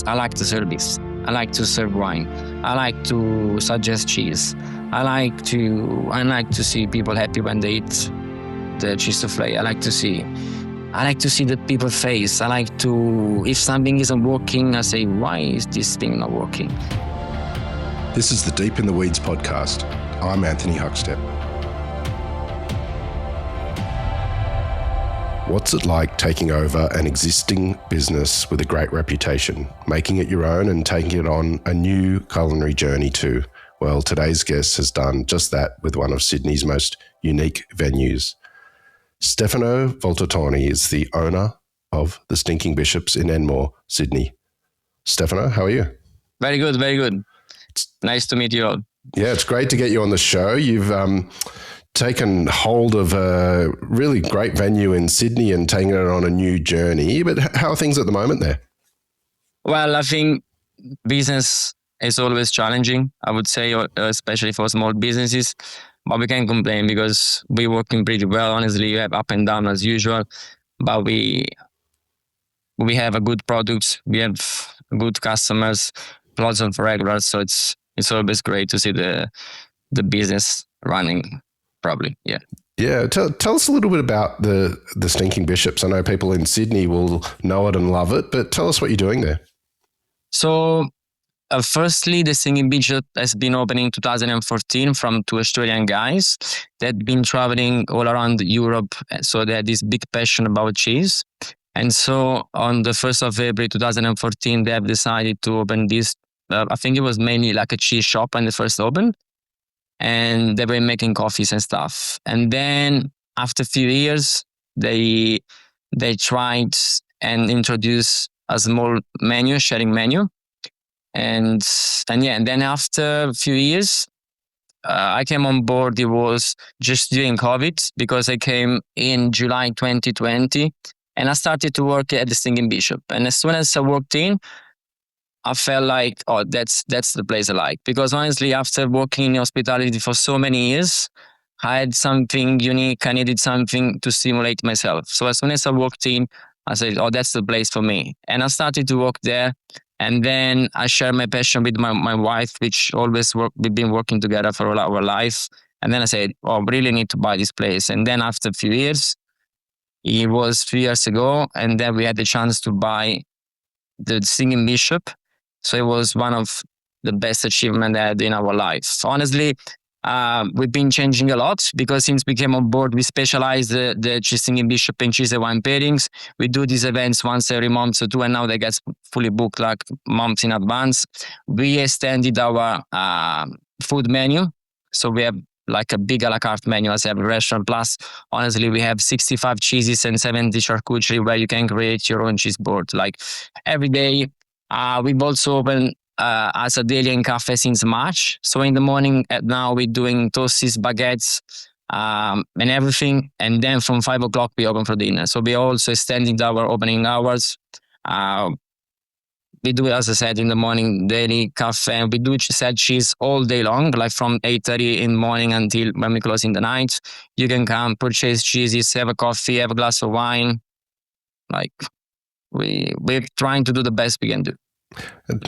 I like to service. I like to serve wine. I like to suggest cheese. I like to see people happy when they eat the cheese soufflé. I like to see the people face. I like to, if something isn't working, I say, why is this thing not working? This is the Deep in the Weeds podcast. I'm Anthony Huckstep. What's it like taking over an existing business with a great reputation, making it your own and taking it on a new culinary journey too? Well, today's guest has done just that with one of Sydney's most unique venues. Stefano Voltattorni is the owner of the Stinking Bishops in Enmore, Sydney. Stefano, how are you? Very good, very good. It's nice to meet you all. Yeah, it's great to get you on the show. You've taken hold of a really great venue in Sydney and taken it on a new journey. But how are things at the moment there? Well, I think business is always challenging, I would say, especially for small businesses. But we can't complain because we're working pretty well. Honestly, you have up and down as usual, but we have a good product. We have good customers, lots of regulars. So it's always great to see the business running. Probably, yeah. Yeah, tell us a little bit about the Stinking Bishops. I know people in Sydney will know it and love it, but tell us what you're doing there. So, firstly, the Stinking Bishop has been opening in 2014 from two Australian guys that have been traveling all around Europe. So they had this big passion about cheese. And so on the 1st of April 2014, they have decided to open this, I think it was mainly like a cheese shop when they first opened. And they were making coffees and stuff. And then after a few years, they tried and introduced a small menu, sharing menu. And then after a few years, I came on board. It was just during COVID because I came in July 2020 and I started to work at the Stinking Bishop. And as soon as I walked in, I felt like, oh, that's the place I like. Because honestly, after working in hospitality for so many years, I had something unique. I needed something to stimulate myself. So as soon as I walked in, I said, oh, that's the place for me. And I started to work there. And then I shared my passion with my wife, which we've been working together for all our life. And then I said, oh, I really need to buy this place. And then after a few years, it was 3 years ago, and then we had the chance to buy the Stinking Bishop. So it was one of the best achievements I had in our life. Honestly, we've been changing a lot because since we came on board, we specialize the Stinking Bishop in cheese and wine pairings. We do these events once every month or two, and now they get fully booked like months in advance. We extended our food menu. So we have like a big a la carte menu as every restaurant. Plus, honestly, we have 65 cheeses and 70 charcuterie where you can create your own cheese board. Like every day, we've also opened as a daily and cafe since March. So in the morning now we're doing toasties, baguettes, and everything. And then from 5 o'clock we open for dinner. So we're also extending our opening hours. We do, as I said, in the morning, daily cafe. We do sell cheese all day long, like from 8:30 in the morning until when we close in the night. You can come, purchase cheeses, have a coffee, have a glass of wine. Like we're trying to do the best we can do.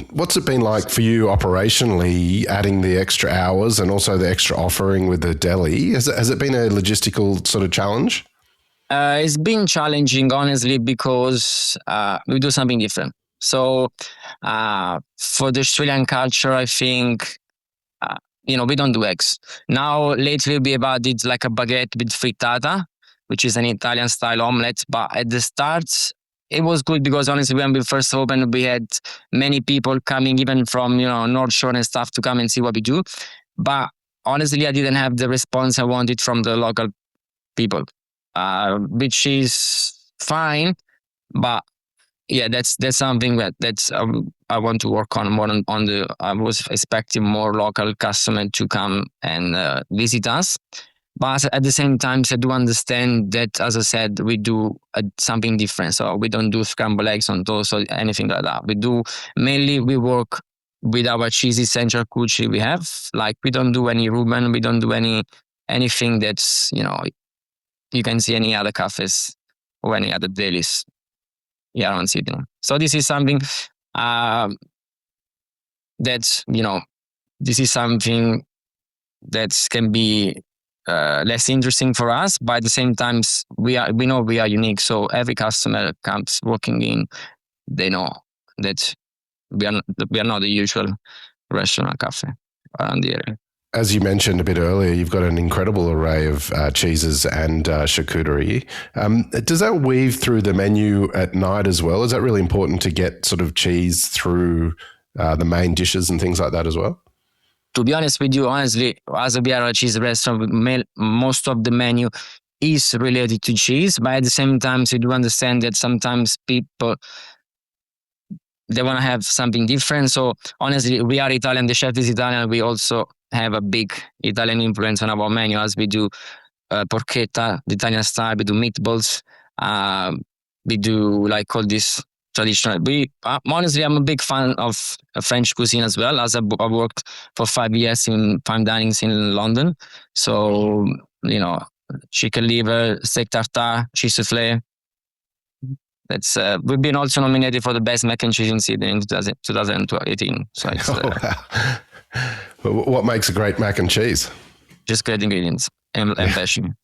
What's it been like for you operationally, adding the extra hours and also the extra offering with the deli? Has it been a logistical sort of challenge? It's been challenging, honestly, because we do something different. So for the Australian culture, I think, we don't do eggs. Now, lately we've added like a baguette with frittata, which is an Italian style omelette. But at the start, it was good because honestly, when we first opened, we had many people coming even from, North Shore and stuff to come and see what we do. But honestly, I didn't have the response I wanted from the local people, which is fine. But yeah, that's something that's I want to work on more on the. I was expecting more local customers to come and visit us, but at the same time, I do understand that, as I said, we do something different. So we don't do scrambled eggs on toast or anything like that. We work with our cheeses and charcuterie we have. Like we don't do any Reuben, we don't do anything that's you can see any other cafes or any other delis. Yeah, around Sydney. So this is something That, this is something that can be less interesting for us, but at the same time, we know we are unique. So every customer comes walking in, they know that we are not the usual restaurant cafe around the area. As you mentioned a bit earlier, you've got an incredible array of cheeses and charcuterie. Does that weave through the menu at night as well? Is that really important to get sort of cheese through the main dishes and things like that as well? To be honest with you, honestly, as we are a cheese restaurant, most of the menu is related to cheese, but at the same time, you do understand that sometimes people, they want to have something different. So honestly, we are Italian, the chef is Italian, we also have a big Italian influence on our menu, as we do porchetta, the Italian style, we do meatballs, we do like all this traditional. Honestly, I'm a big fan of French cuisine as well, as I worked for 5 years in fine dinings in London. So, chicken liver, steak tartare, cheese soufflé. That's we've been also nominated for the best mac and cheese in Sydney in 2018. So it's wow. What makes a great mac and cheese? Just great ingredients and passion.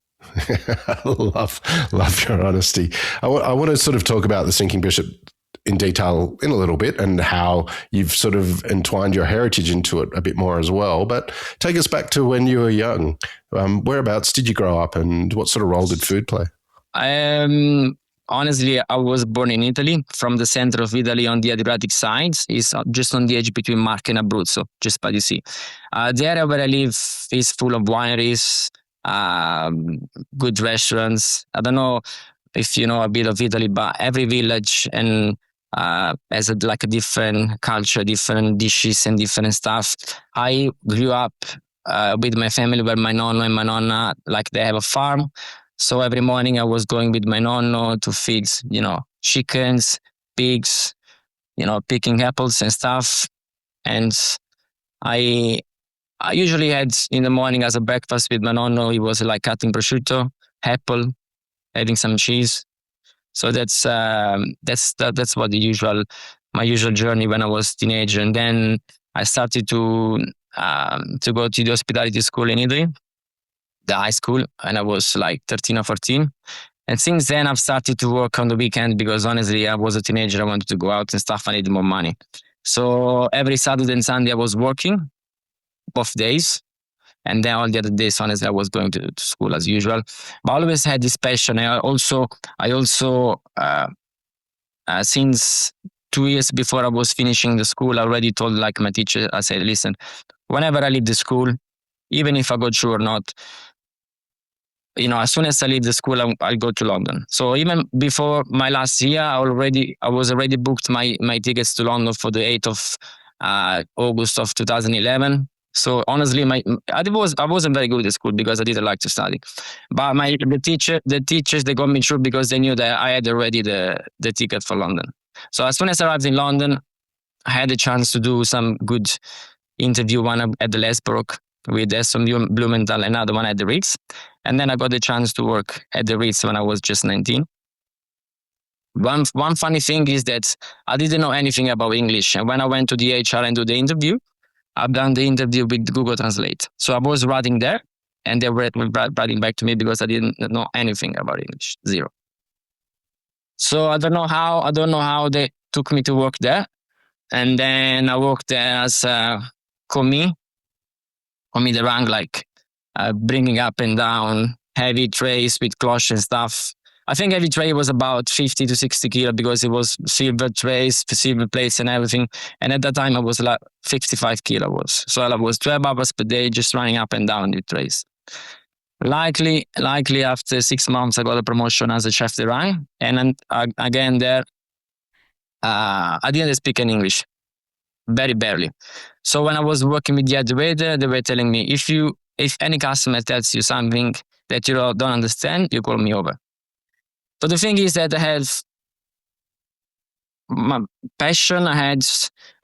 love your honesty. I want to sort of talk about the Sinking Bishop in detail in a little bit and how you've sort of entwined your heritage into it a bit more as well. But take us back to when you were young. Whereabouts did you grow up and what sort of role did food play? Honestly, I was born in Italy, from the center of Italy on the Adriatic side. It's just on the edge between Marche and Abruzzo, just by the sea. The area where I live is full of wineries, good restaurants. I don't know if you know a bit of Italy, but every village and has a different culture, different dishes and different stuff. I grew up with my family where my nonno and my nonna, they have a farm. So every morning I was going with my nonno to feed, chickens, pigs, picking apples and stuff. And I usually had in the morning as a breakfast with my nonno, he was cutting prosciutto, apple, adding some cheese. So that's what my usual journey when I was a teenager. And then I started to go to the hospitality school in Italy, the high school, and I was 13 or 14. And since then, I've started to work on the weekend because honestly, I was a teenager. I wanted to go out and stuff. I needed more money. So every Saturday and Sunday, I was working both days. And then all the other days, honestly, I was going to school as usual. But I always had this passion. I also since 2 years before I was finishing the school, I already told my teacher, I said, listen, whenever I leave the school, even if I go through or not, as soon as I leave the school, I'll go to London. So even before my last year, I was already booked my tickets to London for the 8th of August of 2011. So honestly, I wasn't very good at school because I didn't like to study. But the teachers, they got me through because they knew that I had already the ticket for London. So as soon as I arrived in London, I had a chance to do some good interview, one at the Lesbrook with Esson Blumenthal, another one at the Ritz. And then I got the chance to work at the Ritz when I was just 19. One funny thing is that I didn't know anything about English. And when I went to the HR and do the interview, I've done the interview with Google Translate. So I was writing there and they were writing back to me because I didn't know anything about English, zero. So I don't know how they took me to work there. And then I worked there as a commis the rank, bringing up and down heavy trays with cloche and stuff. I think every tray was about 50 to 60 kilo because it was silver trays, silver plates and everything. And at that time I was 55 kilo. So I was 12 hours per day just running up and down the trays. Likely after 6 months, I got a promotion as a chef de rank. And then again there, I didn't speak any English, very barely. So when I was working with the head waiter, they were telling me, if any customer tells you something that you don't understand, you call me over. But the thing is that I had my passion. I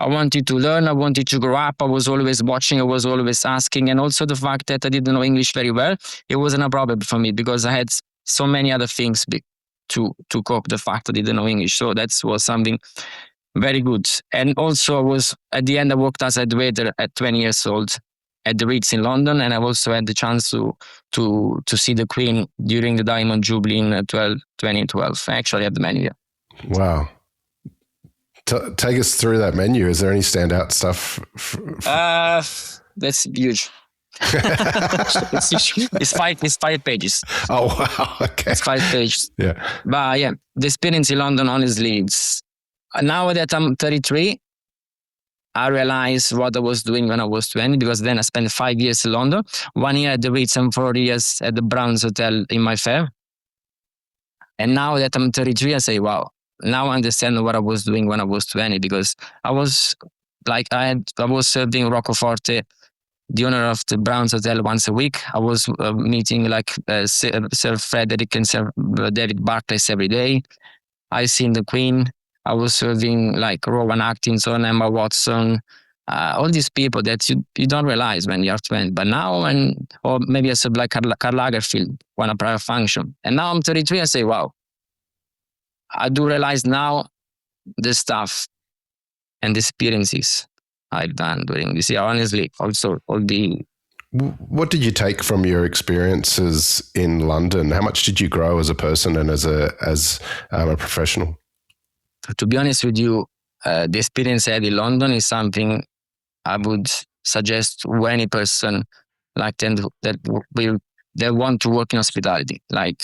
wanted to learn. I wanted to grow up. I was always watching. I was always asking. And also the fact that I didn't know English very well, it wasn't a problem for me because I had so many other things to cope the fact I didn't know English. So that was something Very good. And also, I was at the end. I worked as a waiter at 20 years old at the Ritz in London, and I also had the chance to see the Queen during the Diamond Jubilee in 2012. I actually have the menu. Yeah. Wow. Take us through that menu. Is there any standout stuff? That's huge. it's five pages. Oh wow! Okay, it's 5 pages. Yeah, but yeah, the experience in London, honestly, it's now that I'm 33, I realized what I was doing when I was 20, because then I spent 5 years in London, 1 year at the Ritz and 4 years at the Browns Hotel in Mayfair. And now that I'm 33, I say, wow, now I understand what I was doing when I was 20, because I was serving Roccoforte, the owner of the Browns Hotel, once a week. I was meeting Sir Frederick and Sir David Barclays every day. I seen the Queen. I was serving like Rowan Atkinson, Emma Watson, all these people that you don't realize when you're 20. But now, or maybe I served like Karl Lagerfeld on a private function. And now I'm 33, I say, wow, I do realize now the stuff and the experiences I've done during this year. Honestly, also all the... What did you take from your experiences in London? How much did you grow as a person and as a professional? To be honest with you, the experience I had in London is something I would suggest to any person like that want to work in hospitality. Like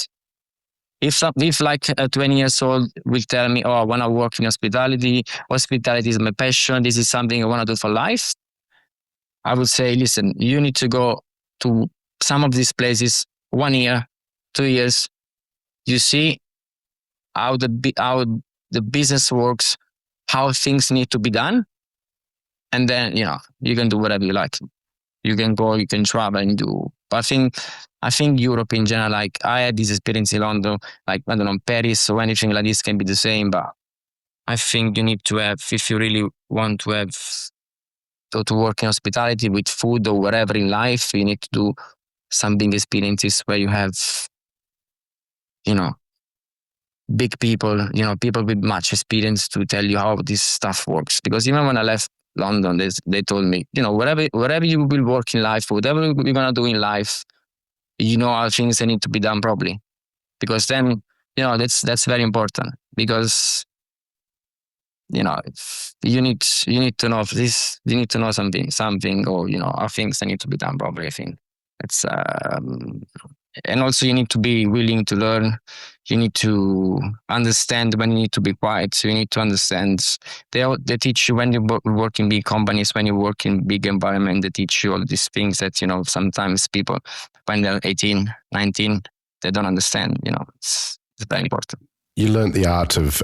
if like a 20 years old will tell me, oh, I want to work in hospitality is my passion, this is something I want to do for life, I would say, listen, you need to go to some of these places 1 year, 2 years. You see how the business works, how things need to be done. And then, you can do whatever you like. You can go, you can travel and do. But I think Europe in general, like I had this experience in London, like, I don't know, Paris or anything like this can be the same. But I think you need to have, if you really want to have, to work in hospitality with food or whatever in life, you need to do some big experiences where you have, big people, people with much experience to tell you how this stuff works. Because even when I left London, they told me, wherever you will work in life, whatever you're going to do in life, how things need to be done properly. Because then, that's very important. Because, you need to know this, you need to know something, or, how things need to be done properly. I think it's, and also you need to be willing to learn. You need to understand when you need to be quiet. So you need to understand. They teach you when you work in big companies, when you work in big environment, they teach you all these things that, sometimes people, when they're 18, 19, they don't understand. It's very important. You learned the art of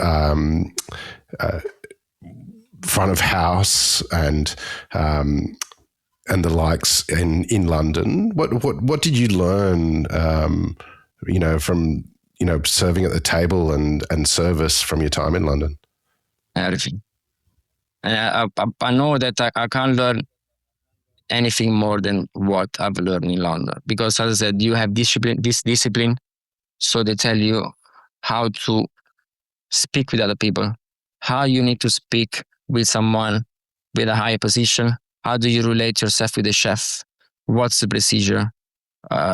front of house and the likes in London. What did you learn? From serving at the table and service from your time in London. Everything. I know that I can't learn anything more than what I've learned in London, because, as I said, you have discipline. So they tell you how to speak with other people, how you need to speak with someone with a higher position. How do you relate yourself with the chef? What's the procedure?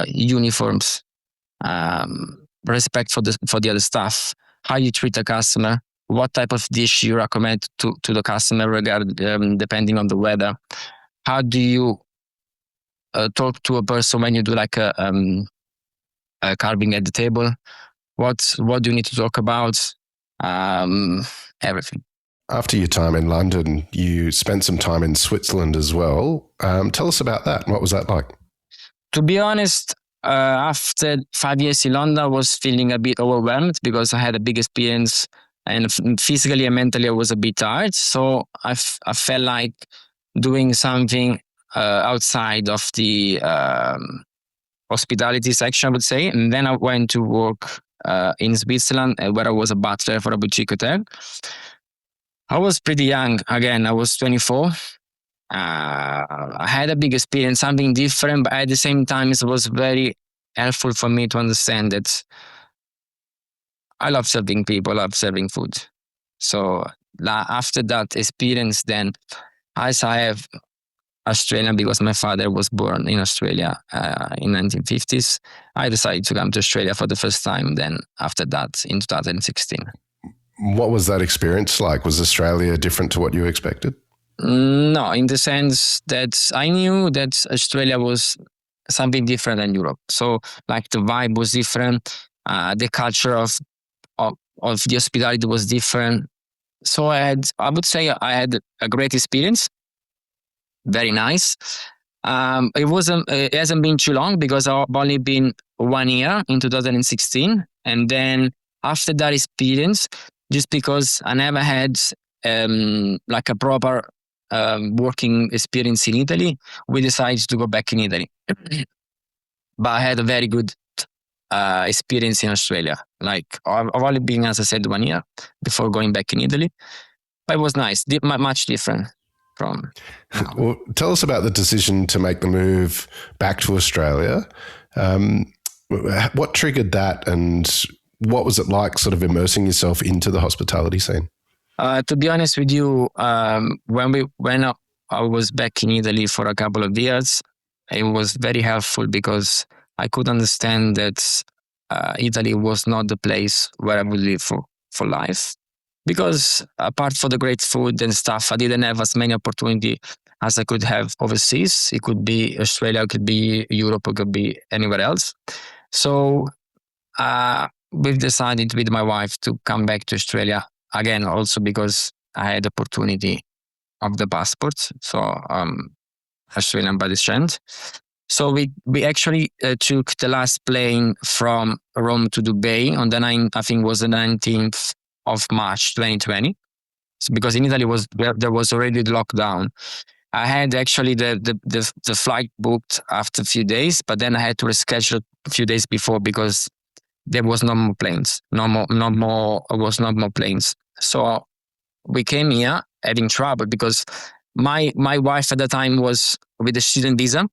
Uniforms, respect for the other staff, how you treat a customer, what type of dish you recommend to the customer depending on the weather. How do you talk to a person when you do like a carving at the table? What do you need to talk about? Everything. After your time in London, you spent some time in Switzerland as well. Tell us about that. What was that like? To be honest, after 5 years in London, I was feeling a bit overwhelmed because I had a big experience, and physically and mentally I was a bit tired. So I felt like doing something outside of the hospitality section, I would say. And then I went to work in Switzerland, where I was a butler for a boutique hotel. I was pretty young. Again, I was 24. I had a big experience, something different, but at the same time, it was very helpful for me to understand that I love serving people, I love serving food. So after that experience, then as I have Australian, because my father was born in Australia in 1950s, I decided to come to Australia for the first time. Then after that, in 2016. What was that experience like? Was Australia different to what you expected? No, in the sense that I knew that Australia was something different than Europe. So like the vibe was different, the culture of the hospitality was different. So I would say I had a great experience. Very nice. It hasn't been too long because I've only been 1 year in 2016, and then after that experience, just because I never had like a proper working experience in Italy, we decided to go back in Italy. But I had a very good experience in Australia. Like I've only been, as I said, 1 year before going back in Italy. But it was nice, much different from now. Well, tell us about the decision to make the move back to Australia. What triggered that, and what was it like sort of immersing yourself into the hospitality scene? To be honest with you, when I was back in Italy for a couple of years, it was very helpful because I could understand that Italy was not the place where I would live for life. Because apart from the great food and stuff, I didn't have as many opportunity as I could have overseas. It could be Australia, it could be Europe, it could be anywhere else. So we've decided with my wife to come back to Australia again, also because I had the opportunity of the passport. So Australian by descent. So we actually took the last plane from Rome to Dubai on the 9th, I think was the 19th of March 2020. So because in Italy there was already the lockdown. I had actually the flight booked after a few days, but then I had to reschedule a few days before because there was no more planes. No more planes. So we came here having trouble because my wife at the time was with a student visa.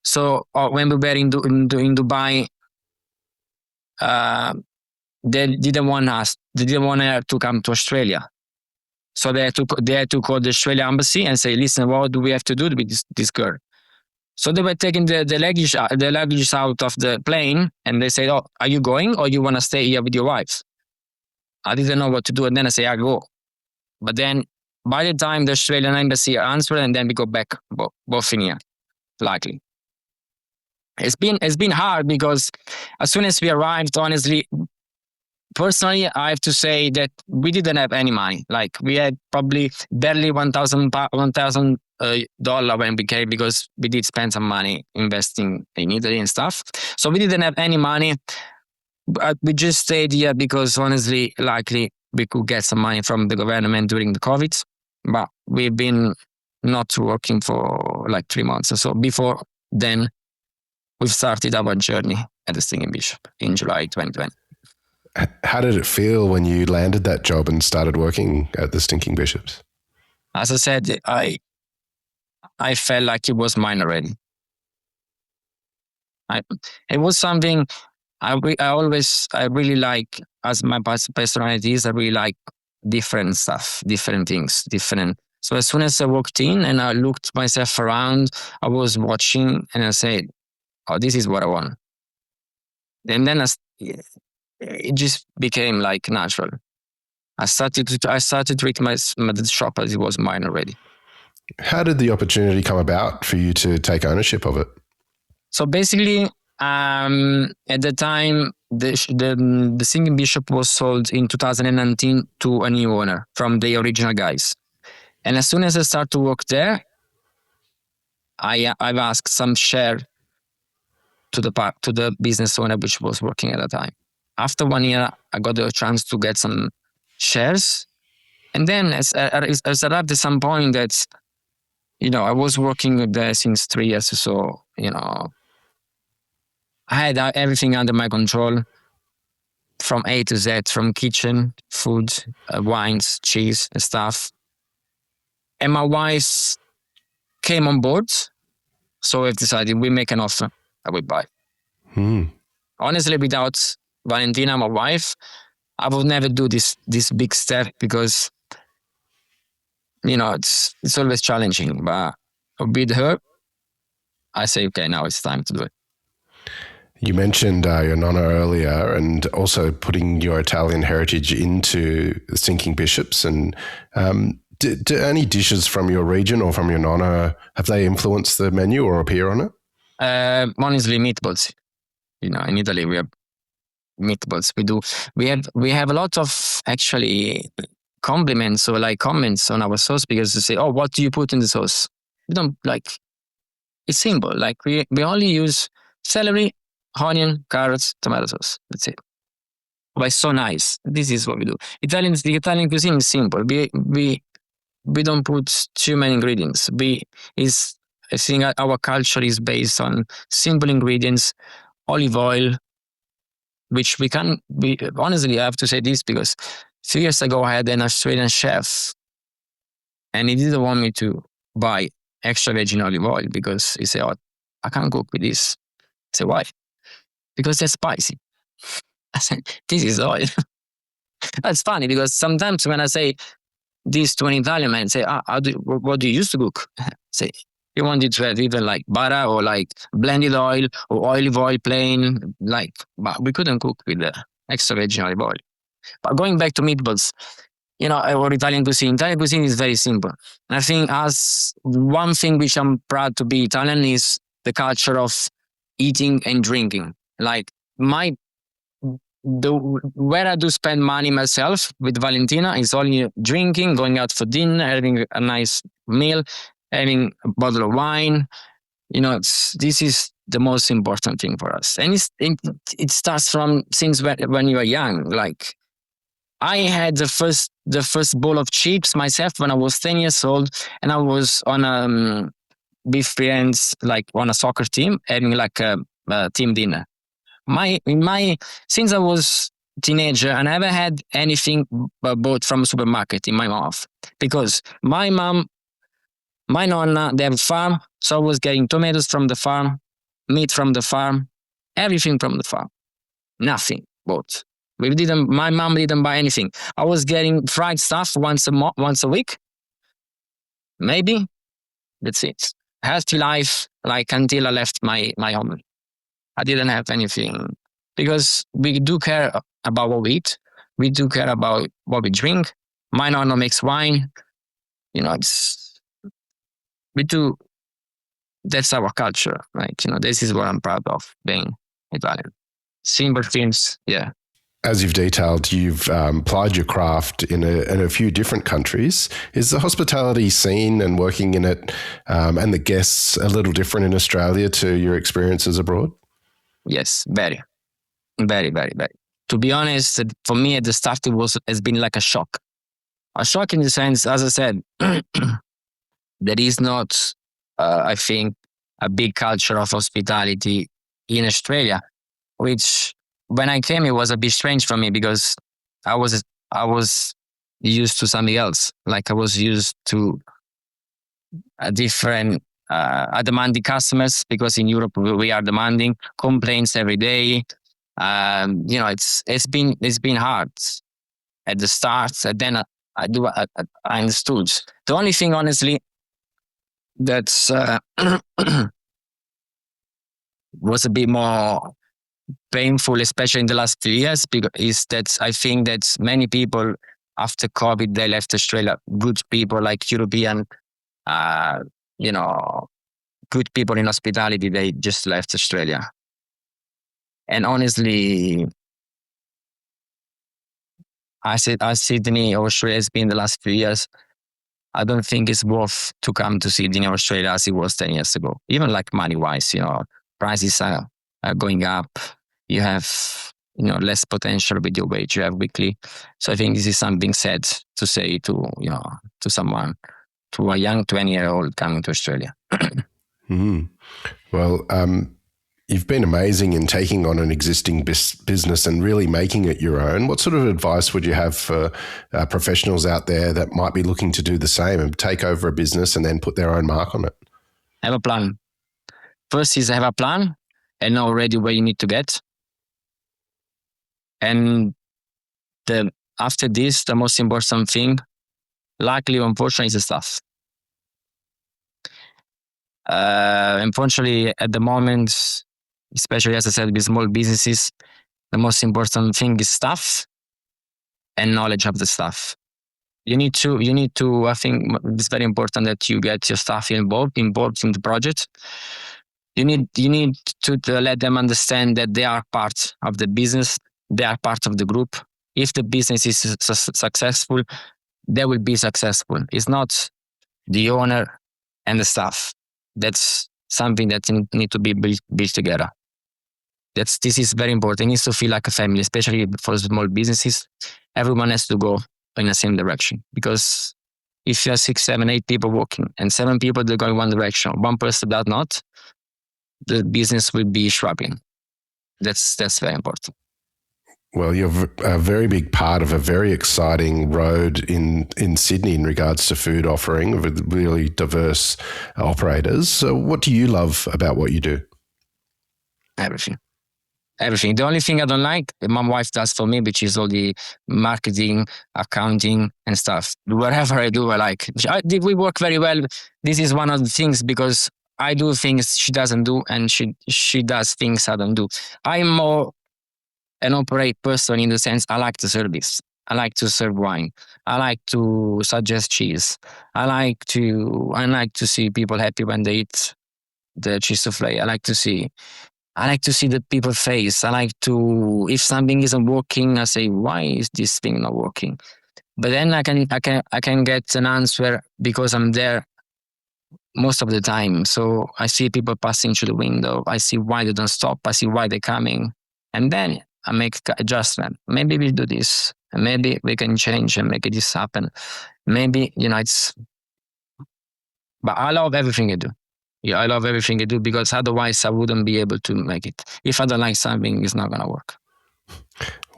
So when we were in Dubai, they didn't want her to come to Australia. So they had to call the Australian embassy and say, listen, what do we have to do with this girl? So they were taking the luggage out of the plane, and they said, oh, are you going or you want to stay here with your wife? I didn't know what to do. And then I say, I go. But then by the time the Australian embassy answered, and then we go back both in here, likely. It's been hard because as soon as we arrived, honestly, personally, I have to say that we didn't have any money. Like we had probably barely $1,000 when we came because we did spend some money investing in Italy and stuff. So we didn't have any money. But we just stayed here because honestly, likely we could get some money from the government during the COVID. But we've been not working for like 3 months or so. Before then, we've started our journey at the Stinging Bishop in July 2020. How did it feel when you landed that job and started working at the Stinking Bishops? As I said, I felt like it was mine already. It was something I really like, as my personality is, I really like different stuff, different things, different. So as soon as I walked in and I looked myself around, I was watching and I said, oh, this is what I want. And then it just became like natural. I started to treat my shop as it was mine already. How did the opportunity come about for you to take ownership of it? So basically, at the time, the Singing Bishop was sold in 2019 to a new owner from the original guys. And as soon as I started to work there, I've asked some share to the business owner which was working at the time. After 1 year, I got the chance to get some shares. And then as arrived at some point that, I was working there since 3 years or so, I had everything under my control from A to Z, from kitchen, food, wines, cheese and stuff. And my wife came on board. So we've decided we make an offer, I will buy. Honestly, without Valentina, my wife, I would never do this big step because it's always challenging. But with her, I say, okay, now it's time to do it. You mentioned your nonna earlier, and also putting your Italian heritage into Sinking Bishops. And do any dishes from your region or from your nonna, have they influenced the menu or appear on it? Honestly, meatballs. In Italy we have meatballs. We have a lot of actually compliments or like comments on our sauce, because they say, "Oh, what do you put in the sauce?" We don't like. It's simple. Like we only use celery, onion, carrots, tomato sauce. That's it. But it's so nice. This is what we do. The Italian cuisine is simple. We don't put too many ingredients. I think our culture is based on simple ingredients, olive oil, which honestly, I have to say this because 2 years ago I had an Australian chef and he didn't want me to buy extra virgin olive oil because he said, "Oh, I can't cook with this." I said, "Why?" "Because they're spicy." I said, "This is oil." That's funny because sometimes when I say this to an Italian man, say, "What do you used to cook?" Say, "You wanted to have even like butter or like blended oil or olive oil plain, but we couldn't cook with the extra virgin olive oil." But going back to meatballs, or Italian cuisine. Italian cuisine is very simple. And I think as one thing which I'm proud to be Italian is the culture of eating and drinking. Like where I do spend money myself with Valentina is only drinking, going out for dinner, having a nice meal, having a bottle of wine. This is the most important thing for us. And it starts from since when you are young. Like I had the first bowl of chips myself when I was 10 years old, and I was on with friends, like on a soccer team, having like a team dinner. Since I was teenager, I never had anything bought from a supermarket in my mouth, because my mom, my nonna, they have a farm, so I was getting tomatoes from the farm, meat from the farm, everything from the farm. Nothing bought. My mom didn't buy anything. I was getting fried stuff once a week, maybe. That's it. Healthy life, like until I left my home. I didn't have anything, because we do care about what we eat. We do care about what we drink. My nonna makes wine. We do. That's our culture. This is what I'm proud of, being Italian. Simple things, yeah. As you've detailed, you've plied your craft in a few different countries. Is the hospitality scene and working in it and the guests a little different in Australia to your experiences abroad? Yes, very, very, very, very. To be honest, for me at the start, has been like a shock. A shock in the sense, as I said, there is not, I think, a big culture of hospitality in Australia, which when I came, it was a bit strange for me, because I was used to something else. Like I was used to a different, demanding customers, because in Europe we are demanding complaints every day. It's been hard at the start, and then I understood. The only thing, honestly, that's was a bit more painful, especially in the last 3 years, because is that I think that many people after COVID, they left Australia. Good people, like European, good people in hospitality, they just left Australia. And honestly, Sydney or Australia has been the last few years. I don't think it's worth to come to Sydney or Australia as it was 10 years ago. Even like money wise, prices are going up. You have, less potential with your wage you have weekly. So I think this is something sad to say to someone, to a young 20-year-old coming to Australia. Mm-hmm. Well, you've been amazing in taking on an existing business and really making it your own. What sort of advice would you have for professionals out there that might be looking to do the same and take over a business and then put their own mark on it? Have a plan. First is have a plan and know already where you need to get. And after this, the most important thing Luckily, unfortunately, it's the staff. Unfortunately, at the moment, especially as I said, with small businesses, the most important thing is staff and knowledge of the staff. You need to, I think it's very important that you get your staff involved in the project. You need to let them understand that they are part of the business, they are part of the group. If the business is successful, they will be successful. It's not the owner and the staff. That's something that need to be built together. This is very important. It needs to feel like a family, especially for small businesses. Everyone has to go in the same direction, because if you have 6, 7, 8 people working and 7 people that go in one direction, one person does not, the business will be struggling. That's very important. Well, you're a very big part of a very exciting road in Sydney in regards to food offering with really diverse operators. So what do you love about what you do? Everything. The only thing I don't like, my wife does for me, which is all the marketing, accounting and stuff. Whatever I do, I like. We work very well. This is one of the things, because I do things she doesn't do, and she does things I don't do. I'm more an operate person in the sense I like to service. I like to serve wine. I like to suggest cheese. I like to see people happy when they eat the cheese souffle. I like to see the people face. I like to, if something isn't working, I say, why is this thing not working? But then I can get an answer because I'm there most of the time. So I see people passing through the window. I see why they don't stop. I see why they're coming. And then I make adjustment. Maybe we do this, and maybe we can change and make this happen. Maybe, but I love everything I do. Yeah, I love everything I do, because otherwise I wouldn't be able to make it. If I don't like something, it's not going to work.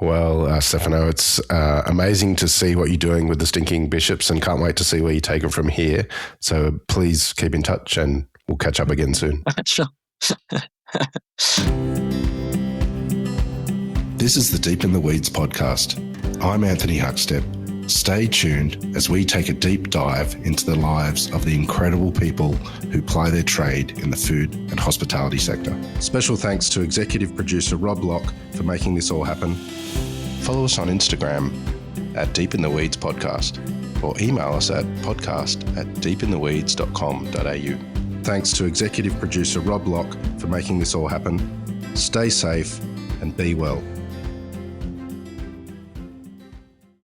Well, Stefano, it's amazing to see what you're doing with the Stinking Bishops, and can't wait to see where you take it from here. So please keep in touch, and we'll catch up again soon. Sure. This is the Deep in the Weeds podcast. I'm Anthony Huckstep. Stay tuned as we take a deep dive into the lives of the incredible people who ply their trade in the food and hospitality sector. Special thanks to executive producer Rob Locke for making this all happen. Follow us on Instagram at Deep in the Weeds Podcast, or email us at podcast@deepintheweeds.com.au. Thanks to executive producer Rob Locke for making this all happen. Stay safe and be well.